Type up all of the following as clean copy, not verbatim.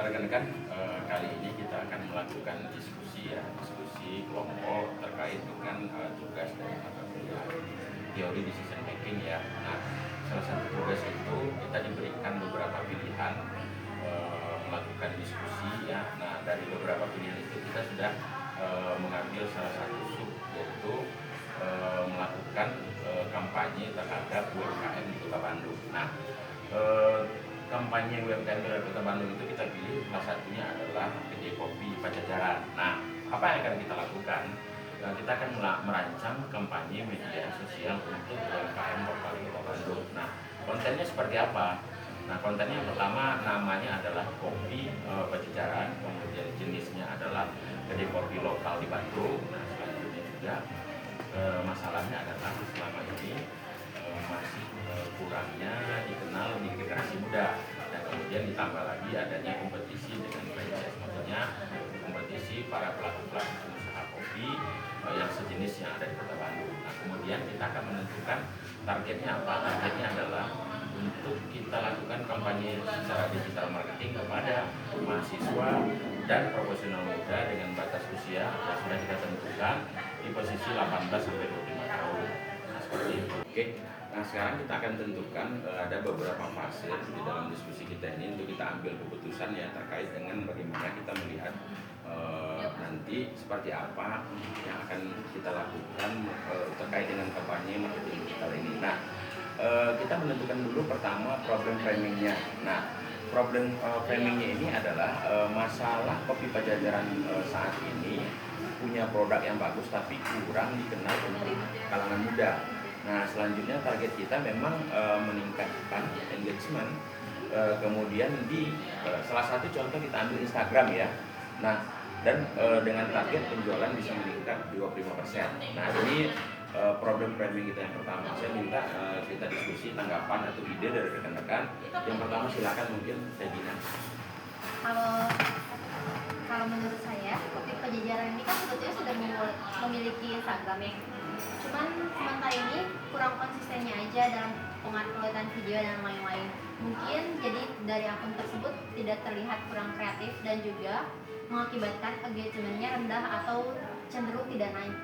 rekan-rekan, kali ini kita akan melakukan diskusi kelompok terkait dengan tugas dari mata kuliah teori decision making ya. Nah, salah satu tugas itu kita diberikan beberapa pilihan melakukan diskusi ya. Nah, dari beberapa pilihan itu kita sudah mengambil salah satu sub, yaitu melakukan kampanye terhadap UMKM di Kota Bandung. Nah, kampanye UMKM di Kota Bandung itu kita pilih salah satunya adalah kedai kopi Pajajaran. Nah, apa yang akan kita lakukan? Kita akan merancang kampanye media sosial untuk UMKM lokal di Kota Bandung. Nah, kontennya seperti apa? Nah, kontennya yang pertama namanya adalah kopi Pajajaran, kemudian jenisnya adalah kedai kopi lokal di Bandung. Nah, selanjutnya juga masalahnya adalah selama ini masih kurangnya dikenal di generasi muda, dan kemudian ditambah lagi adanya kompetisi dengan franchise, maksudnya kompetisi para pelaku-pelaku usaha kopi yang sejenis yang ada di Kota Bandung. Nah, kemudian kita akan menentukan targetnya apa. Targetnya adalah untuk kita lakukan kampanye secara digital marketing kepada mahasiswa dan profesional muda dengan batas usia yang sudah kita tentukan di posisi 18 sampai 25 tahun. Nah, seperti itu. Oke. Nah, sekarang kita akan tentukan ada beberapa fase di dalam diskusi kita ini untuk kita ambil keputusan ya terkait dengan bagaimana kita melihat nanti seperti apa yang akan kita lakukan terkait dengan kampanye marketing digital ini. Nah, kita menentukan dulu pertama problem framingnya. Nah, problem framingnya ini adalah masalah kopi Pajajaran saat ini punya produk yang bagus tapi kurang dikenal untuk kalangan muda. Nah, selanjutnya target kita memang meningkatkan engagement, kemudian di salah satu contoh kita ambil Instagram ya. Nah, dan dengan target penjualan bisa meningkat 25%. Nah, ini problem framing kita yang pertama. Saya minta kita diskusi tanggapan atau ide dari rekan-rekan. Yang pertama silakan mungkin Tegina. Kalau menurut saya, kopi Pajajaran ini kan sebetulnya sudah memiliki Instagram ya. Cuman sementara ini kurang konsistennya aja dalam penguploadan video dan lain-lain. Mungkin jadi dari akun tersebut tidak terlihat kurang kreatif dan juga mengakibatkan engagementnya rendah atau cenderung tidak naik.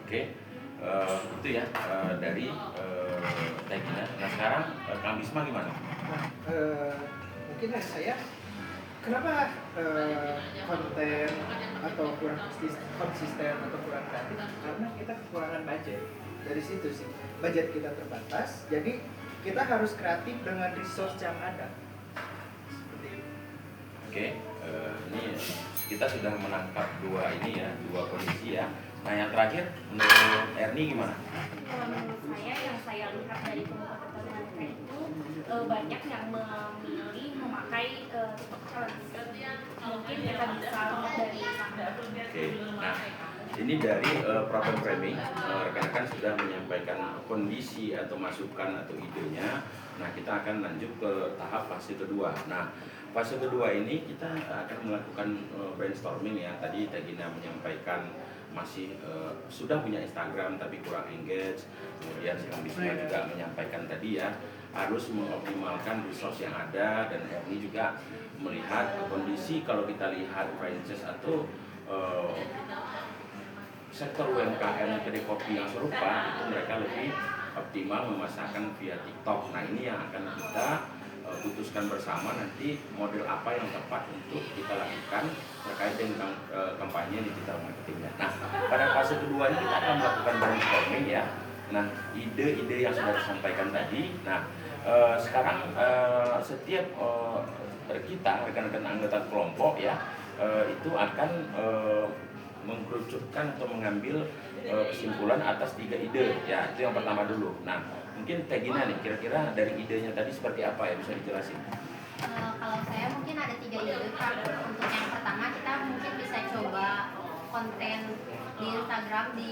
Oke. Itu ya dari Tegina. Nah, sekarang Kang Bisma gimana? Mungkin dari saya, kenapa konten atau kurang konsisten atau kurang kreatif? Karena kita kekurangan budget. Dari situ sih, budget kita terbatas, jadi kita harus kreatif dengan resource yang ada. Seperti itu. Oke, ini kita sudah menangkap dua kondisi ya. Nah, yang terakhir menurut Erni gimana? Kalau menurut saya, yang saya lihat dari komunitas mereka itu banyak yang memilih memakai TikTok Challenge. Mungkin kita bisa lihat dari sana. Oke, nah ini dari problem framing, rekan-rekan sudah menyampaikan kondisi atau masukan atau idenya. Nah, kita akan lanjut ke tahap fase kedua. Nah, fase kedua ini kita akan melakukan brainstorming ya. Tadi Tegina menyampaikan masih sudah punya Instagram tapi kurang engage. Kemudian Kang Bisma juga menyampaikan tadi ya harus mengoptimalkan resource yang ada, dan Erni juga melihat kondisi kalau kita lihat franchise atau sektor UMKM kedai kopi yang serupa itu mereka lebih optimal memasarkan via TikTok. Nah, ini yang akan kita putuskan bersama nanti model apa yang tepat untuk kita lakukan terkait dengan kampanye digital marketingnya. Nah, pada fase kedua ini kita akan melakukan brainstorming ya. Nah, ide-ide yang sudah disampaikan tadi. Nah, sekarang setiap kita rekan-rekan anggota kelompok ya itu akan mengkerucutkan atau mengambil kesimpulan atas 3 ide ya. Itu yang pertama dulu. Nah, mungkin Tegina nih, kira-kira dari idenya tadi seperti apa ya, bisa dijelasin? Kalau saya mungkin ada 3 ide Kak. Untuk yang pertama kita mungkin bisa coba konten di Instagram di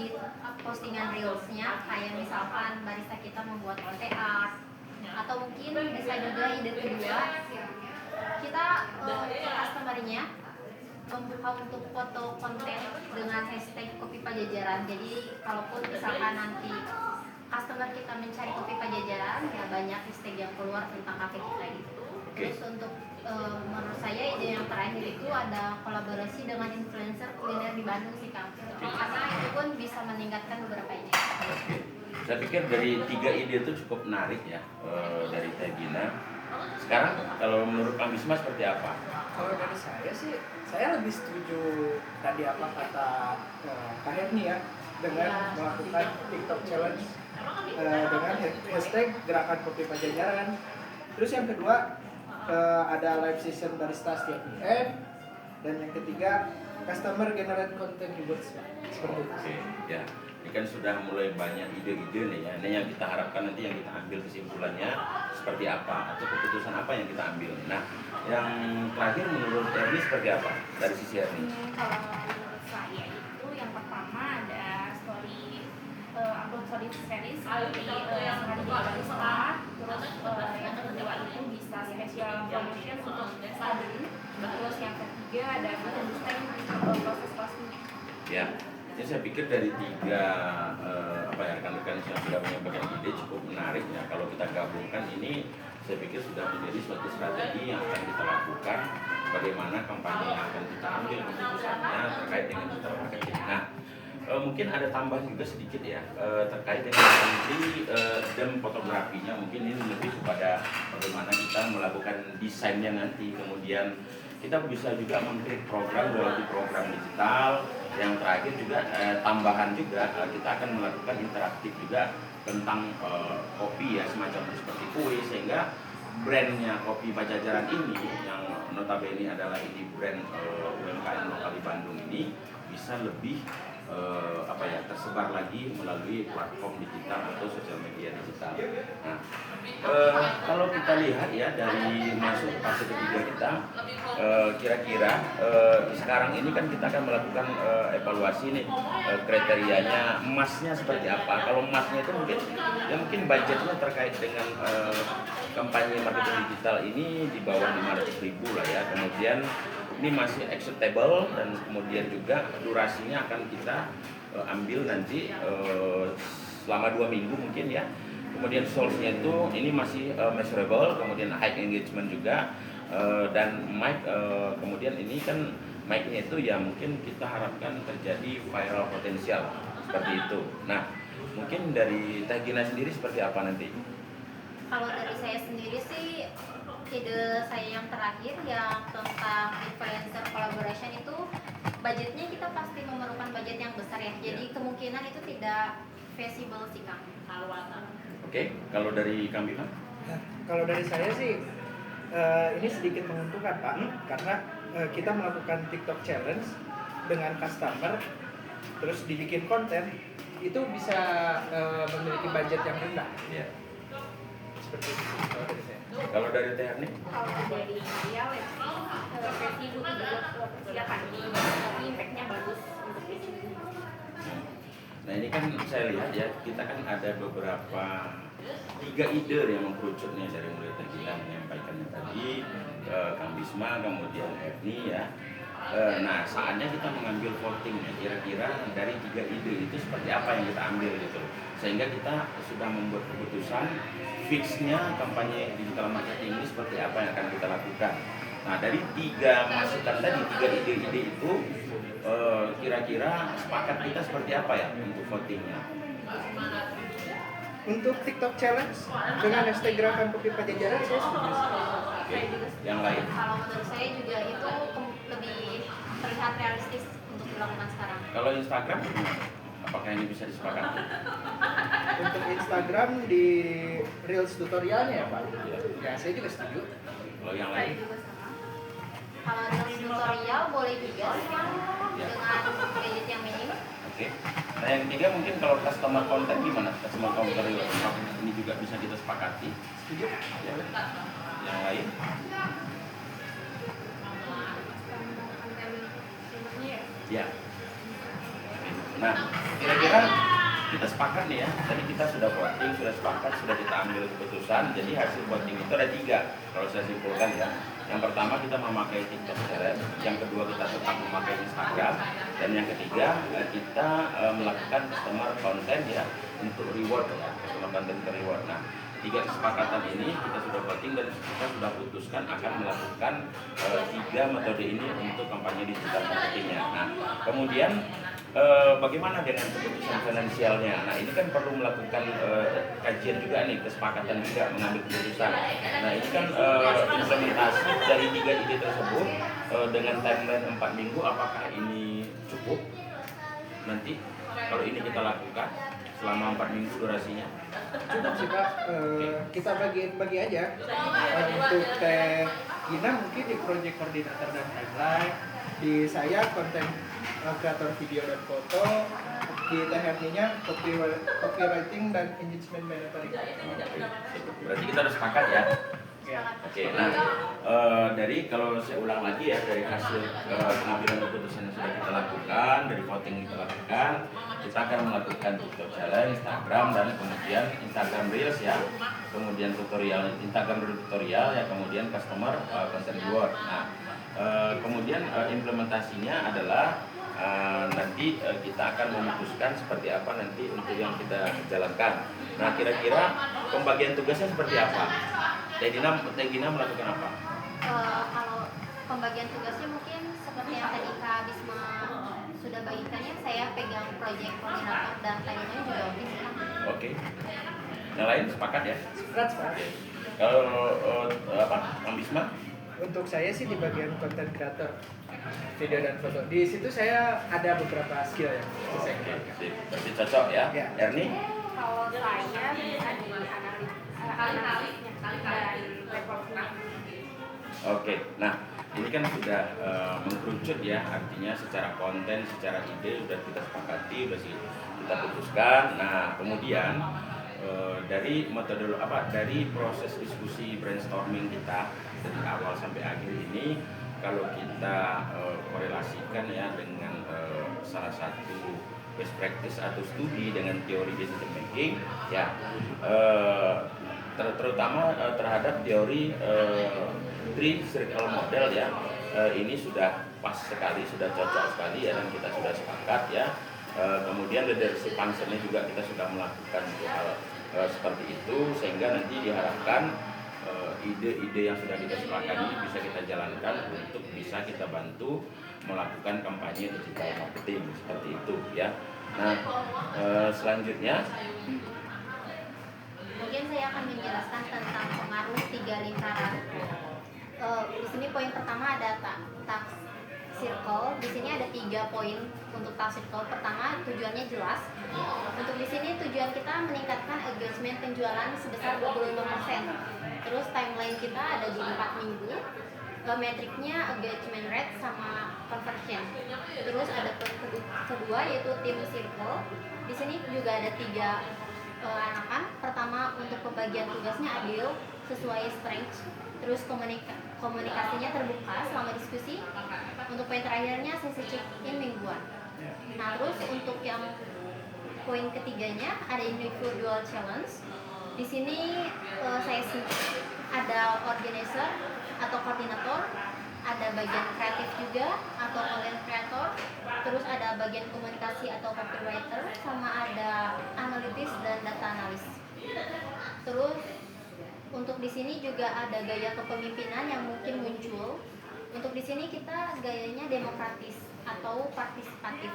postingan reelsnya, kayak misalkan barista kita membuat latte art, atau mungkin bisa juga ide kedua kita customer-nya membuka untuk foto konten dengan hashtag kopi Pajajaran. Jadi kalaupun misalkan nanti customer kita mencari kopi Pajajaran, ya banyak hashtag yang keluar tentang kafe kita gitu. Terus untuk menurut saya ide yang terakhir itu ada kolaborasi dengan influencer kuliner di Bandung sih Kang. Karena itu pun bisa meningkatkan beberapa ide. Oke. Saya pikir dari 3 ide itu cukup menarik ya dari Teh Gina. Sekarang kalau menurut Kang Bisma seperti apa? Kalau dari saya sih, saya lebih setuju tadi apa kata Kak Herni ya, dengan melakukan TikTok challenge dengan hashtag gerakan kopi Pajajaran. Terus yang kedua ada live session barista setiap weekend, dan yang ketiga customer generate content rewards seperti itu. Oke, ya. Ini kan sudah mulai banyak ide-ide nih ya. Ini yang kita harapkan nanti yang kita ambil kesimpulannya seperti apa atau keputusan apa yang kita ambil. Nah, yang terakhir menurut Erni seperti apa dari sisi Erni? Kalau menurut saya itu yang pertama ada upload story series seperti yang ada di barista. Terus yang kedua itu bisa special promotion untuk student. Terus yang ketiga ada desain proses costing. Ya. Jadi saya pikir dari 3 rekan-rekan yang sudah menyampaikan ide cukup menarik ya. Kalau kita gabungkan ini, saya pikir sudah menjadi suatu strategi yang akan kita lakukan. Bagaimana kampanye yang akan kita ambil keputusannya terkait dengan digital marketing. Nah, mungkin ada tambahan juga sedikit ya terkait dengan nanti dan fotografinya. Mungkin ini lebih kepada bagaimana kita melakukan desainnya nanti, kemudian kita bisa juga mengklik program melalui program digital. Yang terakhir juga tambahan juga kita akan melakukan interaktif juga tentang kopi ya, semacam seperti kuis, sehingga brandnya kopi Pajajaran ini yang notabene adalah ini brand UMKM lokal di Bandung ini bisa lebih tersebar lagi melalui platform digital atau sosial media digital. Nah, kalau kita lihat ya dari masuk fase ketiga kita, kira-kira sekarang ini kan kita akan melakukan evaluasi nih kriterianya emasnya seperti apa. Kalau emasnya itu mungkin budgetnya terkait dengan kampanye marketing digital ini di bawah 500.000 lah ya. Kemudian ini masih acceptable dan kemudian juga durasinya akan kita ambil nanti selama 2 minggu mungkin ya. Kemudian source-nya itu ini masih measurable, kemudian high engagement juga dan mic kemudian ini kan mic-nya itu ya mungkin kita harapkan terjadi viral potensial seperti itu. Nah, mungkin dari Teh Gina sendiri seperti apa nanti? Kalau dari saya sendiri sih, ide saya yang terakhir yang tentang influencer collaboration itu budgetnya kita pasti memerlukan budget yang besar ya. Jadi kemungkinan itu tidak feasible sih Kang. Oke, kalau dari Kang Bima? Nah, kalau dari saya sih ini sedikit menguntungkan Pak, karena kita melakukan TikTok challenge dengan customer, terus dibikin konten, itu bisa memiliki budget yang rendah. Iya. Seperti itu kalau dari saya. Kalau dari Teh Erni? Kalau dari saya versi dulu silakan, tapi impact-nya bagus untuk di sini. Nah ini kan saya lihat ya, kita kan ada beberapa 3 ide yang mengkerucutnya dari mulai Teh Gina menyampaikannya tadi, Kang Bisma, kemudian Erni ya. Nah saatnya kita mengambil voting ya, kira-kira dari 3 ide itu seperti apa yang kita ambil gitu, sehingga kita sudah membuat keputusan fixnya kampanye digital marketing ini seperti apa yang akan kita lakukan. Nah dari 3 masukan tadi, 3 ide-ide itu kira-kira sepakat kita seperti apa ya untuk votingnya? Untuk TikTok challenge dengan hashtag gerakan kopi Pajajaran saya setuju. Oke. Yang lain? Kalau menurut saya juga itu lebih terlihat realistis untuk dilakukan sekarang. Kalau Instagram, apakah ini bisa disepakati? Untuk Instagram di Reels tutorialnya ya Pak. Ya saya juga setuju. Kalau yang Saya lain? juga sama. Kalau dari tutorial boleh juga sih Kang, dengan budget yang minim. Oke. Nah yang ketiga mungkin kalau customer content gimana? Customer content ini juga bisa kita sepakati. Setuju? Ya. Yang lain? Ya. Nah, kira-kira kita sepakat nih ya. Tadi kita sudah voting, sudah sepakat, sudah kita ambil keputusan. Jadi hasil voting itu ada 3. Kalau saya simpulkan ya. Yang pertama kita memakai TikTok challenge, yang kedua kita tetap memakai Instagram, dan yang ketiga kita melakukan customer content ya untuk reward ya, customer content untuk reward. Nah, tiga kesepakatan ini kita sudah voting dan kita sudah putuskan akan melakukan tiga metode ini untuk kampanye digital marketingnya. Nah, kemudian bagaimana dengan keputusan finansialnya? Nah, ini kan perlu melakukan kajian juga nih, kesepakatan juga mengambil keputusan. Nah, ini kan implementasi dari tiga ide tersebut dengan timeline 4 minggu, apakah ini cukup? Nanti kalau ini kita lakukan selama 4 minggu durasinya. Cukup sih Pak, kita bagi aja. Untuk Teh Gina mungkin di project koordinator dan timeline, di saya konten kreator video dan foto, di Teh Herninya copywriting dan engagement monitoring. Berarti kita harus sepakat ya. Ya. Oke, nah dari kalau saya ulang lagi ya, dari hasil pengambilan keputusan yang sudah kita lakukan, dari voting yang kita lakukan, kita akan melakukan TikTok challenge, Instagram, dan kemudian Instagram Reels ya, kemudian tutorial, Instagram Reels tutorial ya, kemudian customer content reward. Nah, kemudian implementasinya adalah nanti kita akan memutuskan seperti apa nanti untuk yang kita jalankan. Nah, kira-kira pembagian tugasnya seperti apa? Teh Gina melakukan apa? Kalau pembagian tugasnya mungkin seperti yang tadi Kak Bisma sudah bagikannya, saya pegang project koordinator dan lainnya juga oke sih Kak. Oke. Yang lain sepakat ya? Sepakat. Kalau Kang Bisma? Untuk saya sih di bagian konten kreator video dan foto. Di situ saya ada beberapa skill yang bisa saya kembangkan. Berarti cocok ya? Ya. Erni? Kalau saya bisa di analisnya dan reportnya. Oke. Nah, ini kan sudah mengkerucut ya, artinya secara konten, secara ide sudah kita sepakati, sudah kita putuskan. Nah, kemudian dari metode dari proses diskusi brainstorming kita dari awal sampai akhir ini, kalau kita korelasikan ya dengan salah satu best practice atau studi dengan teori decision making ya, terutama terhadap teori 3 circle model ya, ini sudah pas sekali, sudah cocok sekali ya, dan kita sudah sepakat ya. Kemudian leadership functionnya juga kita sudah melakukan hal seperti itu, sehingga nanti diharapkan ide-ide yang sudah kita sepakati bisa kita jalankan untuk bisa kita bantu melakukan kampanye digital marketing seperti itu ya. Nah, selanjutnya Mungkin saya akan menjelaskan tentang pengaruh 3 lingkaran. Di sini poin pertama ada task circle. Di sini ada 3 poin untuk task circle. Pertama, tujuannya jelas. Untuk di sini tujuan kita meningkatkan engagement penjualan sebesar 25%. Terus timeline kita ada di 4 minggu. Metriknya engagement rate sama conversion. Terus ada poin kedua yaitu team circle. Di sini juga ada 3 anakan. Pertama, untuk pembagian tugasnya adil sesuai strength. Terus komunikasinya terbuka selama diskusi. Untuk poin terakhirnya sesi check-in mingguan. Nah, terus untuk yang poin ketiganya ada individual challenge. Di sini saya ada organizer atau koordinator, ada bagian kreatif juga atau content creator, terus ada bagian komunikasi atau copywriter, sama ada analitis dan data analis. Terus untuk di sini juga ada gaya kepemimpinan yang mungkin muncul. Untuk di sini kita gayanya demokratis atau partisipatif.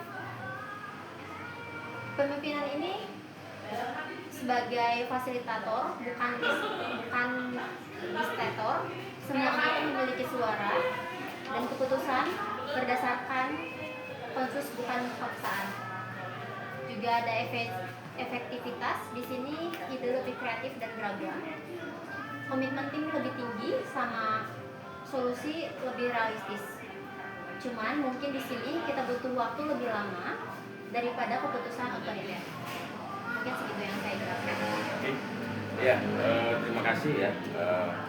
Pemimpinan ini sebagai fasilitator, bukan diktator. Semua orang memiliki suara dan keputusan berdasarkan konsensus, bukan paksaan. Juga ada efektivitas. Di sini ide lebih kreatif dan beragam. Komitmen tim lebih tinggi sama solusi lebih realistis. Cuman mungkin di sini kita butuh waktu lebih lama daripada keputusan otoriter. Mungkin segitu yang saya jelaskan. Oke. Ya, terima kasih ya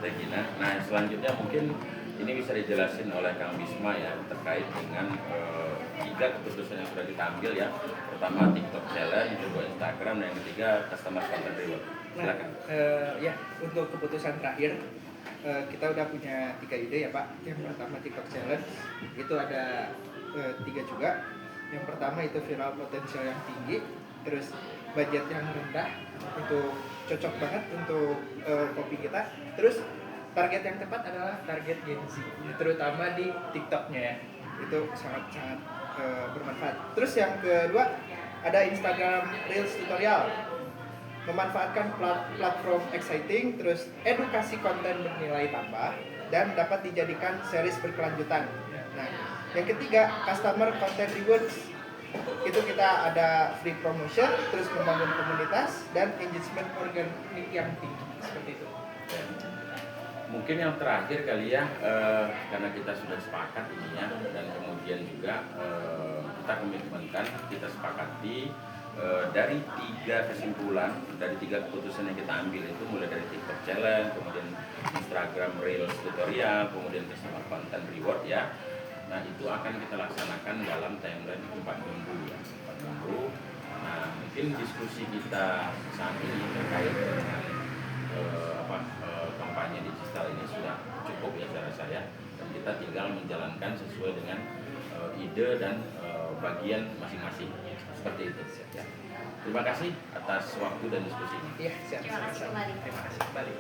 Teh Gina. Nah, selanjutnya mungkin ini bisa dijelasin oleh Kang Bisma ya, terkait dengan 3 keputusan yang sudah kita ambil ya. Pertama TikTok challenge, kedua Instagram, dan yang ketiga customer content reward. Silakan. Ya, untuk keputusan terakhir kita udah punya 3 ide ya Pak. Yang pertama TikTok challenge, itu ada 3 juga. Yang pertama itu viral potensial yang tinggi. Terus budget yang rendah untuk cocok banget untuk kopi kita. Terus target yang tepat adalah target Gen Z, terutama di TikToknya ya, itu sangat-sangat bermanfaat. Terus yang kedua ada Instagram Reels tutorial, memanfaatkan platform exciting, terus edukasi konten bernilai tambah dan dapat dijadikan series berkelanjutan. Nah, yang ketiga customer content rewards, itu kita ada free promotion, terus membangun komunitas dan engagement organik yang tinggi seperti itu. Mungkin yang terakhir kali ya, karena kita sudah sepakat ininya dan kemudian juga kita komitmenkan, kita sepakati dari 3 kesimpulan, dari 3 keputusan yang kita ambil itu, mulai dari TikTok Challenge, kemudian Instagram Reels tutorial, kemudian customer content reward ya. Nah itu akan kita laksanakan dalam timeline 4 minggu ya, 4 minggu. Nah mungkin diskusi kita saat ini terkait dengan kampanye digital ini sudah cukup ya saya rasa ya, dan kita tinggal menjalankan sesuai dengan ide dan bagian masing-masing seperti itu ya. Terima kasih atas waktu dan diskusi ini. Iya, siap. Terima kasih kembali. Terima kasih kembali.